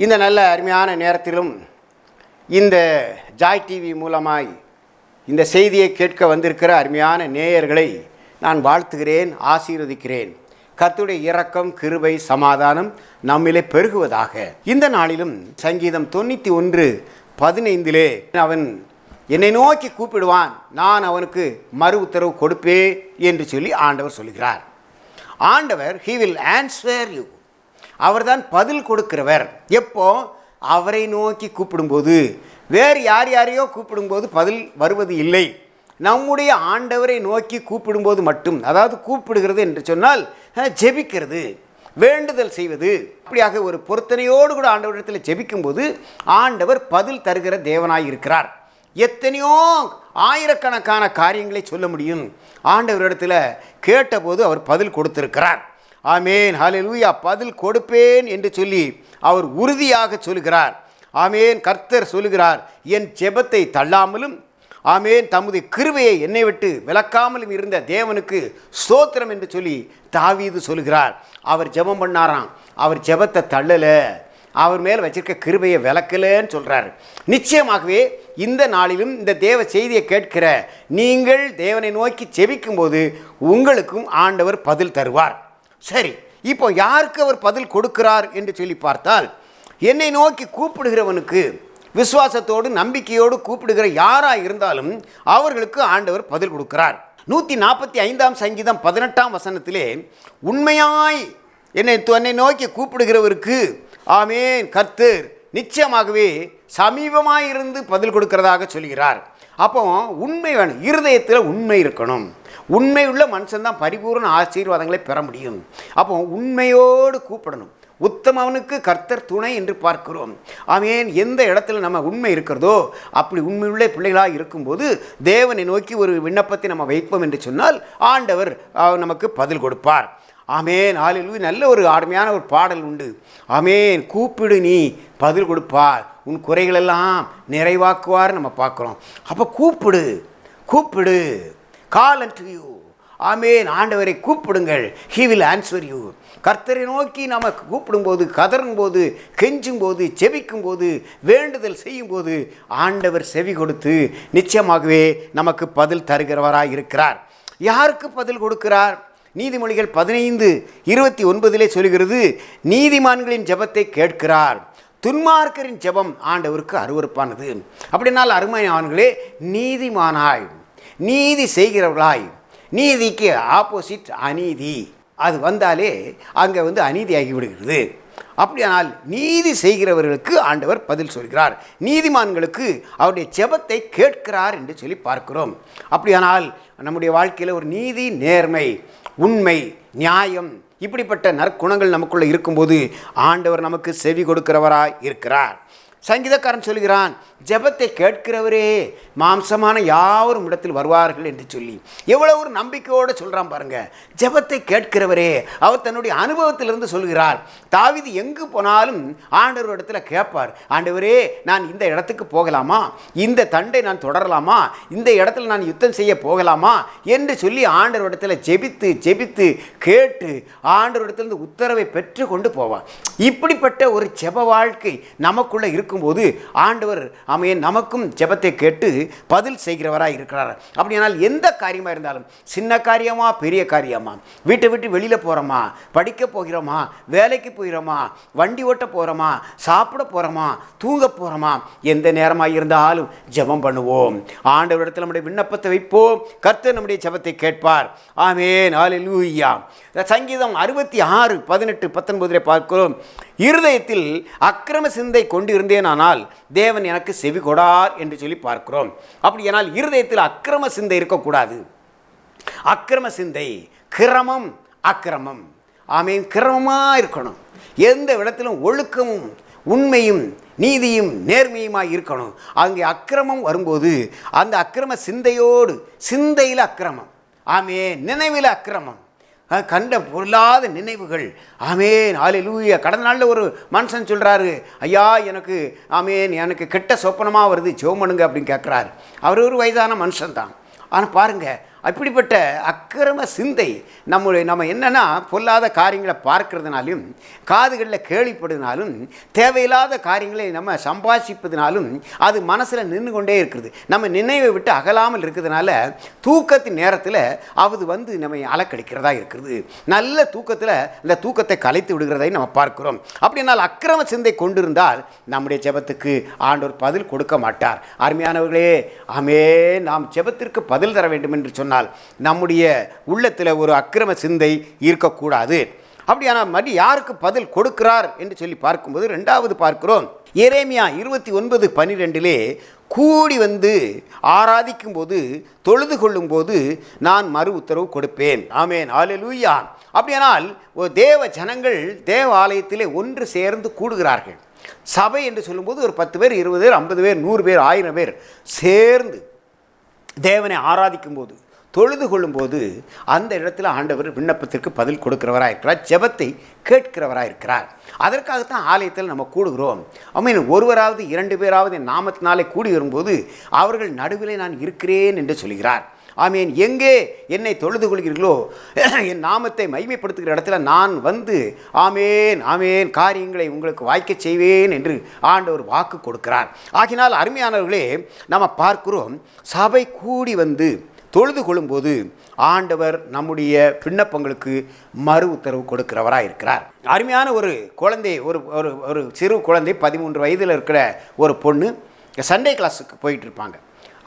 இந்த நல்ல அருமையான நேரத்திலும் இந்த ஜாய் டிவி மூலமாய் இந்த செய்தியை கேட்க வந்திருக்கிற அருமையான நேயர்களை நான் வாழ்த்துகிறேன், ஆசீர்வதிக்கிறேன். கர்த்தருடைய இரக்கம், கிருபை, சமாதானம் நம்மிலே பெருகுவதாக. இந்த நாளிலும் சங்கீதம் 91:15 அவன் என்னை நோக்கி கூப்பிடுவான், நான் அவனுக்கு மறு உத்தரவு கொடுப்பேன் என்று சொல்லி ஆண்டவர் சொல்கிறார். ஆண்டவர் he will answer you. அவர்தான் பதில் கொடுக்கிறவர். எப்போ? அவரை நோக்கி கூப்பிடும்போது. வேறு யாரையோ கூப்பிடும்போது பதில் வருவது இல்லை. நம்முடைய ஆண்டவரை நோக்கி கூப்பிடும்போது மட்டும், அதாவது கூப்பிடுகிறது என்று சொன்னால் ஜெபிக்கிறது, வேண்டுதல் செய்வது, அப்படியாக ஒரு பொருத்தனையோடு கூட ஆண்டவரிடத்தில் ஜெபிக்கும்போது ஆண்டவர் பதில் தருகிற தேவனாய் இருக்கிறார். எத்தனையோ ஆயிரக்கணக்கான காரியங்களை சொல்ல முடியும். ஆண்டவரிடத்தில் கேட்டபோது அவர் பதில் கொடுத்திருக்கிறார். ஆமேன், ஹல்லேலூயா. பதில் கொடுப்பேன் என்று சொல்லி அவர் உறுதியாக சொல்கிறார். ஆமேன். கர்த்தர் சொல்கிறார், என் ஜெபத்தை தள்ளாமலும் ஆமேன் தமது கிருபையை என்னை விட்டு விலக்காமலும் இருந்த தேவனுக்கு ஸ்தோத்திரம் என்று சொல்லி தாவீது சொல்கிறார். அவர் ஜெபம் பண்ணாராம், அவர் ஜெபத்தை தள்ளலை, அவர் மேல் வச்சிருக்க கிருபையை விலக்கலன்னு சொல்கிறார். நிச்சயமாகவே இந்த நாளிலும் இந்த தேவ செய்தியை கேட்கிற நீங்கள் தேவனை நோக்கி ஜெபிக்கும்போது உங்களுக்கும் ஆண்டவர் பதில் தருவார். சரி, இப்போ யாருக்கு அவர் பதில் கொடுக்கிறார் என்று சொல்லி பார்த்தால், என்னை நோக்கி கூப்பிடுகிறவனுக்கு, விசுவாசத்தோடு நம்பிக்கையோடு கூப்பிடுகிற யாராக இருந்தாலும் அவர்களுக்கு ஆண்டவர் பதில் கொடுக்கிறார். 145 சங்கீதம் 18 உண்மையாய் என்னை நோக்கி கூப்பிடுகிறவருக்கு ஆமேன் கர்த்தர் நிச்சயமாகவே சமீபமாயிருந்து பதில் கொடுக்கிறதாக சொல்கிறார். அப்போ உண்மை வேணும், இருதயத்தில் உண்மை இருக்கணும். உண்மை உள்ள மனுஷன்தான் பரிபூர்ண ஆசீர்வாதங்களை பெற முடியும். அப்போ உண்மையோடு கூப்பிடணும். உத்தமவனுக்கு கர்த்தர் துணை என்று பார்க்கிறோம். ஆமேன். எந்த இடத்துல நம்ம உண்மை இருக்கிறதோ, அப்படி உண்மையுள்ள பிள்ளைகளாக இருக்கும்போது தேவனை நோக்கி ஒரு விண்ணப்பத்தை நம்ம வைப்போம் என்று சொன்னால் ஆண்டவர் நமக்கு பதில் கொடுப்பார். ஆமேன், ஹல்லேலூயா. நல்ல ஒரு அருமையான ஒரு பாடல் உண்டு. ஆமேன், கூப்பிடு நீ பதில் கொடுப்பார், உன் குறைகளெல்லாம் நிறைவாக்குவார் நம்ம பார்க்குறோம். அப்போ கூப்பிடு, கூப்பிடு, கால் அன்டு யூ. ஆமேன். ஆண்டவரை கூப்பிடுங்கள், he will answer you. கர்த்தரை நோக்கி நாம் கூப்பிடும்போது, கதறும்போது, கெஞ்சும்போது, செபிக்கும்போது, வேண்டுதல் செய்யும்போது ஆண்டவர் செவி கொடுத்து நிச்சயமாகவே நமக்கு பதில் தருகிறவராக இருக்கிறார். யாருக்கு பதில் கொடுக்கிறார்? நீதிமொழிகள் 15:29 சொல்கிறது, நீதிமான்களின் ஜெபத்தை கேட்கிறார், துன்மார்க்கரின் ஜெபம் ஆண்டவருக்கு அருவருப்பானது. அப்படினால் அருமையானவர்களே, நீதிமானாய், நீதி செய்கிறவர்களாய், நீதிக்கு ஆப்போசிட் அநீதி, அது வந்தாலே அங்கே அநீதி ஆகிவிடுகிறது. அப்படியானால் நீதி செய்கிறவர்களுக்கு ஆண்டவர் பதில் சொல்கிறார், நீதிமான்களுக்கு அவருடைய ஜெபத்தை கேட்கிறார் என்று சொல்லி பார்க்கிறோம். அப்படியானால் நம்முடைய வாழ்க்கையில் ஒரு நீதி, நேர்மை, உண்மை, நியாயம், இப்படிப்பட்ட நற்குணங்கள் நமக்குள்ளே இருக்கும்போது ஆண்டவர் நமக்கு செவி கொடுக்கிறவராய் இருக்கிறார். சங்கீதக்காரன் சொல்கிறான், ஜெபத்தை கேட்கிறவரே மாம்சமான யாவரும் இடத்தில் வருவார்கள் என்று சொல்லி எவ்வளோ ஒரு நம்பிக்கையோடு சொல்கிறான் பாருங்க. ஜெபத்தை கேட்கிறவரே, அவர் தன்னுடைய அனுபவத்திலிருந்து சொல்கிறார். தாவீது எங்கு போனாலும் ஆண்டவர் இடத்துல கேட்பார், ஆண்டவரே நான் இந்த இடத்துக்கு போகலாமா, இந்த தண்டை நான் தொடரலாமா, இந்த இடத்துல நான் யுத்தம் செய்ய போகலாமா என்று சொல்லி ஆண்டவர் இடத்துல ஜெபித்து ஜெபித்து கேட்டு ஆண்டவர் இடத்துல உத்தரவை பெற்று கொண்டு போவார். இப்படிப்பட்ட ஒரு ஜெப வாழ்க்கை நமக்குள்ளே இருக்கும்போது ஆண்டவர் ஆமென் நமக்கும் ஜெபத்தை கேட்டு பதில் செய்கிறவராக இருக்கிறார். அப்படியானால் எந்த காரியமாக இருந்தாலும், சின்ன காரியமா பெரிய காரியமா, வீட்டை விட்டு வெளியில் போகிறோமா, படிக்க போகிறோமா, வேலைக்கு போகிறோமா, வண்டி ஓட்ட போகிறோமா, சாப்பிட போகிறோமா, தூங்க போகிறோமா, எந்த நேரமாக இருந்தாலும் ஜெபம் பண்ணுவோம். ஆண்டவரிடத்தில் நம்முடைய விண்ணப்பத்தை வைப்போம், கர்த்தர் நம்முடைய ஜெபத்தை கேட்பார். ஆமென், ஹல்லேலூயா. சங்கீதம் 66:18-19 பார்க்கிறோம், இருதயத்தில் அக்கிரம சிந்தை கொண்டு இருந்தேனானால் தேவன் எனக்கு செவி கொடார் என்று சொல்லி பார்க்கிறோம். அப்படியானால் இருதயத்தில் அக்கிரம சிந்தை இருக்கக்கூடாது. அக்கிரம சிந்தை, கிரமம், அக்கிரமம், ஆமேன், கிரமமாக இருக்கணும். எந்த இடத்திலும் ஒழுக்கமும் உண்மையும் நீதியும் நேர்மையுமாய் இருக்கணும். அங்கே அக்கிரமம் வரும்போது அந்த அக்கிரம சிந்தையோடு, சிந்தையில் அக்கிரமம், ஆமேன், நினைவில் அக்கிரமம், கண்ட பொருளாத நினைவுகள், ஆமேன், ஹல்லேலூயா. கடந்த நாளில் ஒரு மனுஷன் சொல்கிறாரு, ஐயா எனக்கு ஆமேன் எனக்கு கெட்ட சொப்பனமாக வருது, ஜெபம் பண்ணுங்க அப்படின்னு கேட்குறாரு. அவர் ஒரு வயதான மனுஷன்தான். ஆனால் பாருங்கள், அப்படிப்பட்ட அக்கிரம சிந்தை நம்ம என்னென்னா பொல்லாத காரியங்களை பார்க்கறதுனாலும் காதுகளில் கேள்விப்படுறதுனாலும் தேவையில்லாத காரியங்களை நம்ம சம்பாதிப்பதுனாலும் அது மனசில் நின்று கொண்டே இருக்கிறது. நம்ம நினைவை விட்டு அகலாமல் இருக்கிறதுனால தூக்கத்தின் நேரத்தில் அது நம்மை அலக்கடிக்கிறதா இருக்கிறது. நல்ல தூக்கத்தில் இந்த தூக்கத்தை கலைத்து விடுகிறதை நம்ம பார்க்கிறோம். அப்படினால் அக்கிரம சிந்தை கொண்டிருந்தால் நம்முடைய ஜெபத்துக்கு ஆண்டவர் பதில் கொடுக்க மாட்டார். அருமையானவர்களே, நாம் ஜெபத்திற்கு பதில் தர வேண்டும் என்று சொன்னால் நம்முடைய உள்ளத்தில் ஒரு அக்கிரம சிந்தை இருக்கக்கூடாது. அப்படியான யாருக்கு பதில் கொடுக்கிறார் என்று சொல்லி பார்க்கும்போது இரண்டாவது பார்க்கிறோம். எரேமியா 29:12 கூடி ஆராதிக்கும் போது தொழுது கொள்ளும் போது நான் மறு உத்தரவு கொடுப்பேன். ஆமென், அல்லேலூயா. அப்படியானால் தேவ ஜனங்கள் தேவ ஆலயத்திலே ஒன்று சேர்ந்து கூடுகிறார்கள். சபை என்று சொல்லும்போது ஒரு 10 பேர், 20 பேர், 50 பேர், 100 பேர், 1000 பேர் சேர்ந்து தேவனை ஆராதிக்கும் போது தொழுது கொள்ளும்போது அந்த இடத்துல ஆண்டவர் விண்ணப்பத்திற்கு பதில் கொடுக்கிறவராக இருக்கிறார், ஜெபத்தை கேட்கிறவராக இருக்கிறார். அதற்காகத்தான் ஆலயத்தில் நம்ம கூடுகிறோம். ஒருவராவது 2 பேராவது என் நாமத்தினாலே கூடி வரும்போது அவர்கள் நடுவிலே நான் இருக்கிறேன் என்று சொல்கிறார். ஆமேன். எங்கே என்னை தொழுது கொள்கிறீர்களோ என் நாமத்தை மகிமைப்படுத்துகிற இடத்துல நான் ஆமேன் ஆமேன் காரியங்களை உங்களுக்கு வாய்க்க செய்வேன் என்று ஆண்டவர் வாக்கு கொடுக்கிறார். ஆகினால் அருமையானவர்களே, நம்ம பார்க்கிறோம், சபை கூடி தொழுது கொள்ளும்போது ஆண்டவர் நம்முடைய விண்ணப்பங்களுக்கு மறு உத்தரவு கொடுக்கிறவராக இருக்கிறார். அருமையான ஒரு குழந்தை, ஒரு சிறு குழந்தை, 13 வயதில் இருக்கிற ஒரு பொண்ணு சண்டே கிளாஸுக்கு போயிட்டு இருப்பாங்க.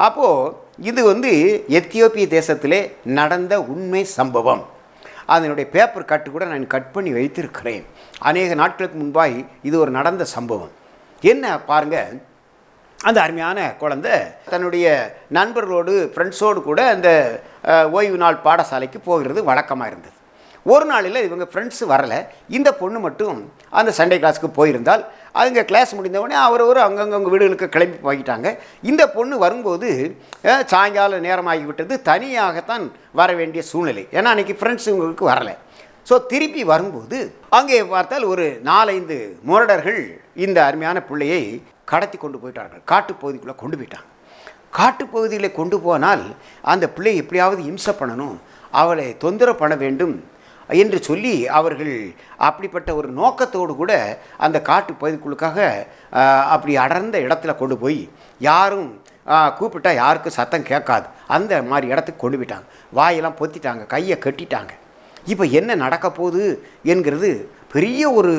அப்போது இது எத்தியோப்பிய தேசத்திலே நடந்த உண்மை சம்பவம். அதனுடைய பேப்பர் கட்டு கூட நான் கட் பண்ணி வைத்திருக்கிறேன். அநேக நாட்களுக்கு முன்பாய் இது ஒரு நடந்த சம்பவம். என்ன பாருங்கள், அந்த அருமையான குழந்தை தன்னுடைய நண்பர்களோடு ஃப்ரெண்ட்ஸோடு கூட அந்த ஓய்வு நாள் பாடசாலைக்கு போகிறது வழக்கமாக இருந்தது. ஒரு நாளில் இவங்க ஃப்ரெண்ட்ஸு வரலை, இந்த பொண்ணு மட்டும் அந்த சண்டே கிளாஸுக்கு போயிருந்தால் அவங்க கிளாஸ் முடிந்தவுடனே அவரவர் அங்கங்கே வீடுகளுக்கு கிளம்பி போய்கிட்டாங்க. இந்த பொண்ணு வரும்போது சாயங்கால நேரமாகிவிட்டது, தனியாகத்தான் வர வேண்டிய சூழ்நிலை. ஏன்னா அன்றைக்கி ஃப்ரெண்ட்ஸ் இவங்களுக்கு வரலை. ஸோ திருப்பி வரும்போது அங்கே பார்த்தால் ஒரு 4-5 முரடர்கள் இந்த அருமையான பிள்ளையை கடத்தி கொண்டு போயிட்டார்கள். காட்டுப்பகுதிக்குள்ளே கொண்டு போயிட்டாங்க. காட்டுப்பகுதியில் கொண்டு போனால் அந்த பிள்ளையை எப்படியாவது இம்சை பண்ணணும், அவளை தொந்தரவு பண்ண வேண்டும் என்று சொல்லி அவர்கள் அப்படிப்பட்ட ஒரு நோக்கத்தோடு கூட அந்த காட்டுப்பகுதிக்குள்ளுக்காக அப்படி அடர்ந்த இடத்துல கொண்டு போய் யாரும் கூப்பிட்டா யாருக்கும் சத்தம் கேட்காது அந்த மாதிரி இடத்துக்கு கொண்டு போயிட்டாங்க. வாயெல்லாம் பொத்திட்டாங்க, கையை கட்டிட்டாங்க. இப்போ என்ன நடக்க போகுது என்கிறது பெரிய ஒரு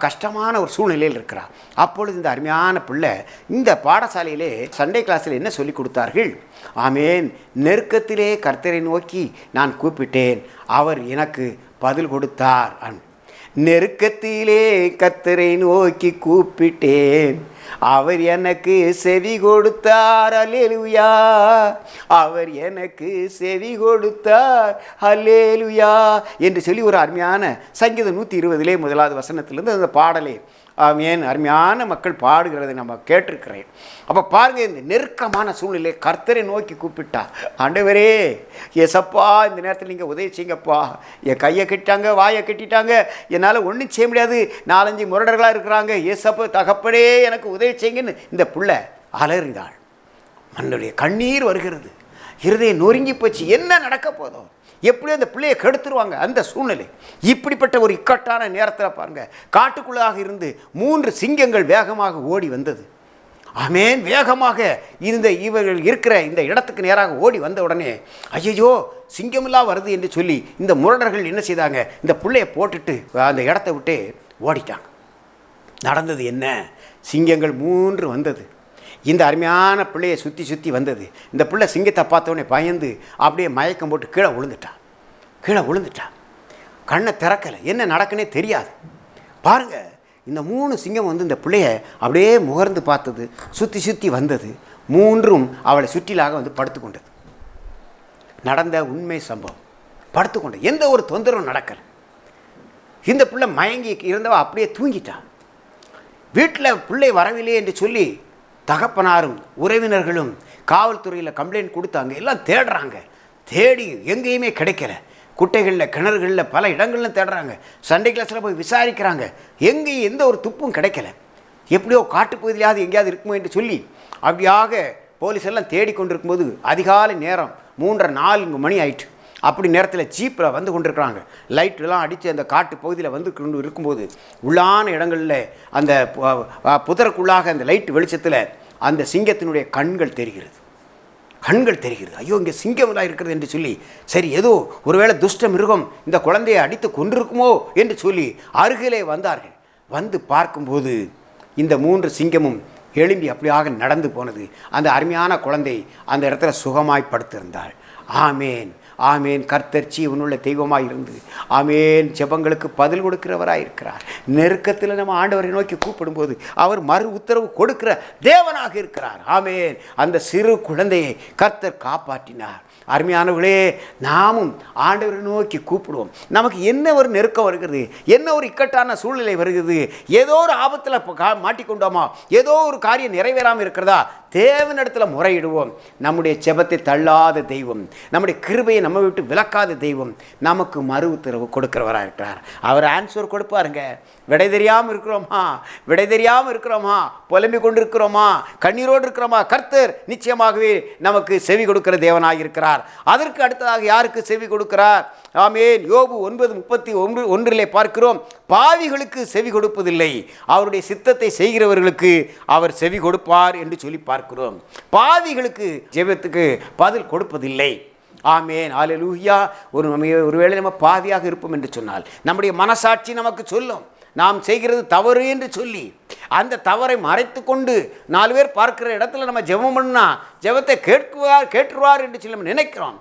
கஷ்டமான ஒரு சூழ்நிலையில் இருக்கிறார். அப்பொழுது இந்த அருமையான பிள்ளை இந்த பாடசாலையிலே சண்டே கிளாஸில் என்ன சொல்லி கொடுத்தார்கள்? ஆமேன், நெருக்கத்திலே கர்த்தரை நோக்கி நான் கூப்பிட்டேன், அவர் எனக்கு பதில் கொடுத்தார். நெருக்கத்திலே கர்த்தரை நோக்கி கூப்பிட்டேன், அவர் எனக்கு செவி கொடுத்தார். அல்லேலூயா, அவர் எனக்கு செவி கொடுத்தார். அல்லேலூயா என்று சொல்லி ஒரு அருமையான சங்கீதம் 120 1வது வசனத்திலிருந்து அந்த பாடலை ஏன் அருமையான மக்கள் பாடுகிறதை நம்ம கேட்டிருக்கிறேன். அப்போ பாருங்கள், இந்த நெருக்கமான சூழ்நிலை கர்த்தரை நோக்கி கூப்பிட்டா, ஆண்டவரே ஏசப்பா இந்த நேரத்தில் நீங்கள் உதவி செய்யுங்கப்பா, என் கையை கட்டிட்டாங்க, வாயை கட்டிட்டாங்க, என்னால் ஒன்றும் செய்ய முடியாது, 4-5 முரடர்களாக இருக்கிறாங்க, ஏசப்பா தகப்படே எனக்கு உதவி செய்யுங்கன்னு இந்த பிள்ளை அலறினாள். மண்ணுடைய கண்ணீர் வருகிறது, இருதயம் நொறுங்கி போச்சு. என்ன நடக்க போதோ, எப்படியோ அந்த பிள்ளையை கெடுத்துருவாங்க அந்த சூழ்நிலை. இப்படிப்பட்ட ஒரு இக்கட்டான நேரத்தில் பாருங்கள், காட்டுக்குள்ளாக இருந்து 3 சிங்கங்கள் வேகமாக ஓடி வந்தது. ஆமேன், வேகமாக இவர்கள் இருக்கிற இந்த இடத்துக்கு நேராக ஓடி வந்த உடனே ஐயோ சிங்கமெல்லாம் வருது என்று சொல்லி இந்த முரடர்கள் என்ன செய்தாங்க, இந்த பிள்ளையை போட்டுட்டு அந்த இடத்த விட்டு ஓடிட்டாங்க. நடந்தது என்ன? சிங்கங்கள் 3 வந்தது. இந்த அருமையான பிள்ளையை சுற்றி வந்தது. இந்த பிள்ளை சிங்கத்தை பார்த்தோடனே பயந்து அப்படியே மயக்கம் போட்டு கீழே விழுந்துட்டான். கண்ணை திறக்கலை, என்ன நடக்குன்னே தெரியாது. பாருங்கள், இந்த 3 சிங்கம் இந்த பிள்ளையை அப்படியே முகர்ந்து பார்த்தது, சுற்றி வந்தது. 3ம் அவளை சுற்றிலாக படுத்து கொண்டது. நடந்த உண்மை சம்பவம். படுத்துக்கொண்டது, எந்த ஒரு தொந்தரவும் நடக்கலை. இந்த பிள்ளை மயங்கி இருந்தவ அப்படியே தூங்கிட்டான். வீட்டில் பிள்ளை வரவில்லை என்று சொல்லி தகப்பனாரும் உறவினர்களும் காவல்துறையில் கம்ப்ளைண்ட் கொடுத்தாங்க. எல்லாம் தேடுறாங்க, தேடி எங்கேயுமே கிடைக்கல. குட்டைகளில், கிணறுகளில், பல இடங்களில் தேடுறாங்க. சண்டே கிளாஸில் போய் விசாரிக்கிறாங்க, எங்கேயும் எந்த ஒரு துப்பும் கிடைக்கல. எப்படியோ காட்டுப்பகுதியிலாவது எங்கேயாவது இருக்குமோ என்று சொல்லி அப்படியாக போலீஸ் எல்லாம் தேடிக்கொண்டிருக்கும்போது அதிகாலை நேரம் 3:30-4 மணி ஆயிட்டு. அப்படி நேரத்தில் ஜீப்பில் வந்து கொண்டிருக்கிறாங்க. லைட்டெல்லாம் அடித்து அந்த காட்டு பகுதியில் வந்து கொண்டு இருக்கும்போது உள்ளான இடங்களில் அந்த புதருக்குள்ளாக அந்த லைட் வெளிச்சத்தில் அந்த சிங்கத்தினுடைய கண்கள் தெரிகிறது. ஐயோ, இங்கே சிங்கம்லாம் இருக்கிறது என்று சொல்லி, சரி ஏதோ ஒருவேளை துஷ்ட மிருகம் இந்த குழந்தையை அடித்து கொண்டிருக்குமோ என்று சொல்லி அருகிலே வந்தார்கள். வந்து பார்க்கும்போது இந்த 3 சிங்கமும் எழும்பி அப்படியாக நடந்து போனது. அந்த அருமையான குழந்தை அந்த இடத்துல சுகமாய் படுத்திருந்தாள். ஆமேன், ஆமேன். கர்த்தர் ஜீவனுள்ள தெய்வமாக இருந்து ஆமேன் ஜெபங்களுக்கு பதில் கொடுக்கிறவராக இருக்கிறார். நெருக்கத்தில் நம்ம ஆண்டவரை நோக்கி கூப்பிடும்போது அவர் மறு உத்தரவு கொடுக்கிற தேவனாக இருக்கிறார். ஆமேன். அந்த சிறு குழந்தையை கர்த்தர் காப்பாற்றினார். அருமையானவர்களே, நாமும் ஆண்டவரை நோக்கி கூப்பிடுவோம். நமக்கு என்ன ஒரு நெருக்கம் வருகிறது, என்ன ஒரு இக்கட்டான சூழ்நிலை வருகிறது, ஏதோ ஒரு ஆபத்தில் மாட்டிக்கொண்டோமா, ஏதோ ஒரு காரியம் நிறைவேறாமல் இருக்கிறதா, தேவனிடத்தில் முறையிடுவோம். நம்முடைய ஜெபத்தை தள்ளாத தெய்வம், நம்முடைய கிருபையை நம்ம விட்டு விலக்காத தெய்வம் நமக்கு மறு உத்தரவு கொடுக்கிறவராக இருக்கிறார். அவர் ஆன்சர் கொடுப்பாருங்க. விடை தெரியாமல் இருக்கிறோமா, புலம்பிக் கொண்டு இருக்கிறோமா, கண்ணீரோடு இருக்கிறோமா, கர்த்தர் நிச்சயமாகவே நமக்கு செவி கொடுக்கிற தேவனாக இருக்கிறார். அதற்கு அடுத்ததாக யாருக்கு செவி கொடுக்கிறார்? ஆமேன். யோபு 9:31 பார்க்கிறோம், பாவிகளுக்கு செவி கொடுப்பதில்லை, அவருடைய சித்தத்தை செய்கிறவர்களுக்கு அவர் செவி கொடுப்பார் என்று சொல்லி பார்க்கிறோம். பாவிகளுக்கு ஜெபத்துக்கு பதில் கொடுப்பதில்லை. ஆமேன், அல்லேலூயா. ஒருவேளை நம்ம பாவியாக இருப்போம் என்று சொன்னால் நம்முடைய மனசாட்சி நமக்கு சொல்லும் நாம் செய்கிறது தவறு என்று சொல்லி, அந்த தவறை மறைத்து கொண்டு 4 பேர் பார்க்கிற இடத்துல நம்ம ஜெபம் பண்ணா ஜெபத்தை கேட்டுருவார் என்று சொல்லி நம்ம நினைக்கிறோம்.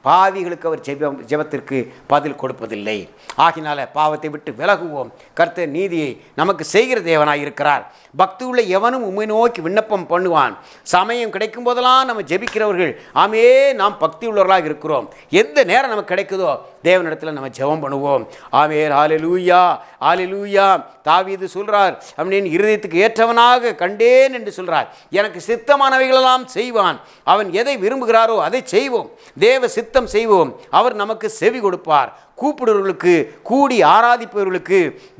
பாவிகளுக்கு அவர் ஜெபத்திற்கு பதில் கொடுப்பதில்லை. ஆகினால பாவத்தை விட்டு விலகுவோம். கர்த்தர் நீதியை நமக்கு செய்கிற தேவனாய் இருக்கிறார். பக்தி உள்ள எவனும் உம்மை நோக்கி விண்ணப்பம் பண்ணுவான். சமயம் கிடைக்கும் போதெல்லாம் நம்ம ஜெபிக்கிறவர்கள் ஆமே நாம் பக்தி உள்ளவர்களாக இருக்கிறோம். எந்த நேரம் நமக்கு கிடைக்குதோ தேவனிடத்தில் நம்ம ஜெபம் பண்ணுவோம். ஆமென், ஹல்லேலூயா, ஹல்லேலூயா. தாவீது சொல்றார், அவனின் இருதயத்துக்கு ஏற்றவனாக கண்டேன் என்று சொல்றார். எனக்கு சித்தமானவைகளெல்லாம் செய்வான். அவன் எதை விரும்புகிறாரோ அதை செய்வோம். தேவ சித்தம் செய்வோம். அவர் நமக்கு செவி கொடுப்பார். கூப்பிடுறவர்களுக்கு, கூடி ஆராதிப்பவர்களுக்கு,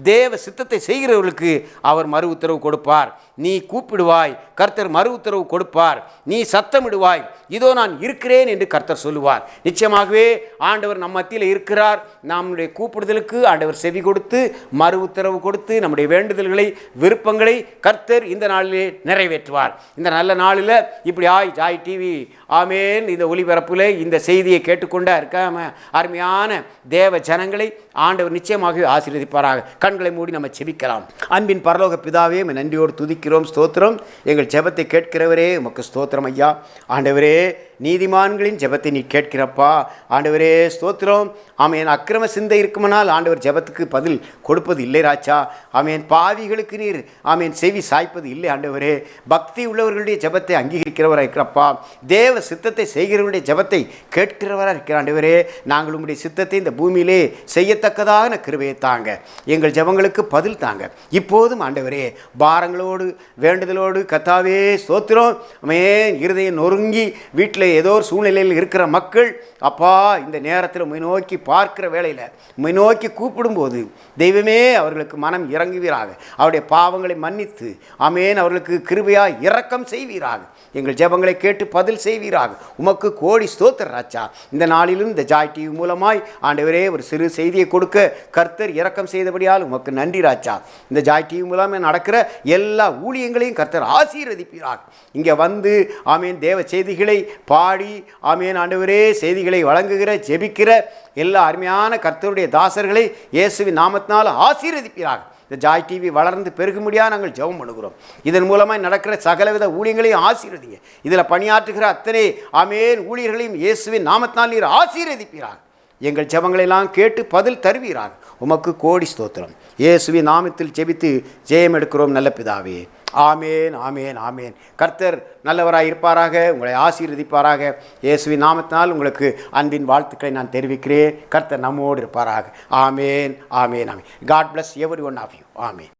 தேவ சித்தத்தை செய்கிறவர்களுக்கு அவர் மறு உத்தரவு கொடுப்பார். நீ கூப்பிடுவாய், கர்த்தர் மறு உத்தரவு கொடுப்பார். நீ சத்தமிடுவாய், இதோ நான் இருக்கிறேன் என்று கர்த்தர் சொல்லுவார். நிச்சயமாகவே ஆண்டவர் நம் மத்தியில் இருக்கிறார். நம்முடைய கூப்பிடுதலுக்கு ஆண்டவர் செவி கொடுத்து மறு உத்தரவு கொடுத்து நம்முடைய வேண்டுதல்களை, விருப்பங்களை கர்த்தர் இந்த நாளிலே நிறைவேற்றுவார். இந்த நல்ல நாளில் இப்படி ஜாய் டிவி ஆமேன் இந்த ஒளிபரப்பில் இந்த செய்தியை கேட்டுக்கொண்டா இருக்காம அருமையான தேவ ஜனங்களை ஆண்டவர் நிச்சயமாகவே ஆசீர்வதிப்பாராக. கண்களை மூடி நம்ம செபிக்கலாம். அன்பின் பரலோக பிதாவே, நன்றியோடு துதிக்கிறோம், ஸ்தோத்திரம். எங்கள் ஜெபத்தை கேட்கிறவரே உமக்கு ஸ்தோத்திரம் ஐயா. ஆண்டவரே, நீதிமான்களின் ஜெபத்தை நீ கேட்கிறப்பா. ஆண்டவரே ஸ்தோத்திரம். ஆமேன். அக்கிரம சிந்தை இருக்குமானால் ஆண்டவர் ஜெபத்துக்கு பதில் கொடுப்பது இல்லை ராஜா. ஆமேன். பாவிகளுக்கு நீர் ஆமேன் செவி சாய்ப்பது இல்லை ஆண்டவரே. பக்தி உள்ளவர்களுடைய ஜெபத்தை அங்கீகரிக்கிறவராக இருக்கிறப்பா. தேவ சித்தத்தை செய்கிறவருடைய ஜெபத்தை கேட்கிறவராக இருக்கிற ஆண்டவரே, நாங்கள் உங்களுடைய சித்தத்தை இந்த பூமியிலே செய்யத்தக்கதான கிருபையை தாங்க. எங்கள் ஜெபங்களுக்கு பதில் தாங்க. இப்போதும் ஆண்டவரே, பாரங்களோடு வேண்டுதலோடு கர்த்தாவே ஸ்தோத்திரம் ஆமேன் இருதயம் நொறுங்கி வீட்டில் ஏதோ ஒரு சூழ்நிலையில் இருக்கிற மக்கள் அப்பா இந்த நேரத்தில் உம்மை நோக்கி பார்க்கிற வேளையில் உம்மை நோக்கி கூப்பிடும்போது தெய்வமே அவர்களுக்கு மனம் இறங்குவீராக. அவருடைய பாவங்களை மன்னித்து ஆமேன் அவர்களுக்கு கிருபையாய் இரக்கம் செய்வீராக. எங்கள் ஜெபங்களை கேட்டு பதில் செய்வீராக. உமக்கு கோடி ஸ்தோத்திர ராஜா. இந்த நாளிலும் இந்த ஜாய் டிவி மூலமாய் ஆண்டவரே ஒரு சிறு செய்தியை கொடுக்க கர்த்தர் இரக்கம் செய்தபடியால் உமக்கு நன்றி ராஜா. இந்த ஜாய் டிவி மூலமாக நடக்கிற எல்லா ஊழியங்களையும் கர்த்தர் ஆசீர்வதிப்பீராக. இங்கே வந்து ஆமேன் தேவ செய்திகளை பாடி ஆமேன் ஆண்டவரே செய்திகளை வழங்குகிற ஜெபிக்கிற எல்லா அருமையான கர்த்தருடைய தாசர்களை இயேசுவின் நாமத்தினால் ஆசீர்வதிப்பீராக. இந்த ஜாய் டிவி வளர்ந்து பெருகும்படியாக நாங்கள் ஜெபம் பண்ணுகிறோம். இதன் மூலமாக நடக்கிற சகலவித ஊழியங்களையும் ஆசீர்வதிங்க. இதில் பணியாற்றுகிற அத்தனை ஆமேன் ஊழியர்களையும் இயேசுவின் நாமத்தினால் நீர் ஆசீர்வதிப்பீராக. எங்கள் ஜெபங்களெல்லாம் கேட்டு பதில் தருவீராக. உமக்கு கோடி ஸ்தோத்திரம். இயேசுவின் நாமத்தில் ஜெபித்து ஜெயம் எடுக்கிறோம் நல்ல பிதாவே. ஆமேன், ஆமேன், ஆமேன். கர்த்தர் நல்லவராக இருப்பாராக, உங்களை ஆசீர்வதிப்பாராக. இயேசுவின் நாமத்தினால் உங்களுக்கு அன்பின் வாழ்த்துக்களை நான் தெரிவிக்கிறேன். கர்த்தர் நம்மோடு இருப்பாராக. ஆமேன், ஆமேன், ஆமேன். God bless every one of you. Amen.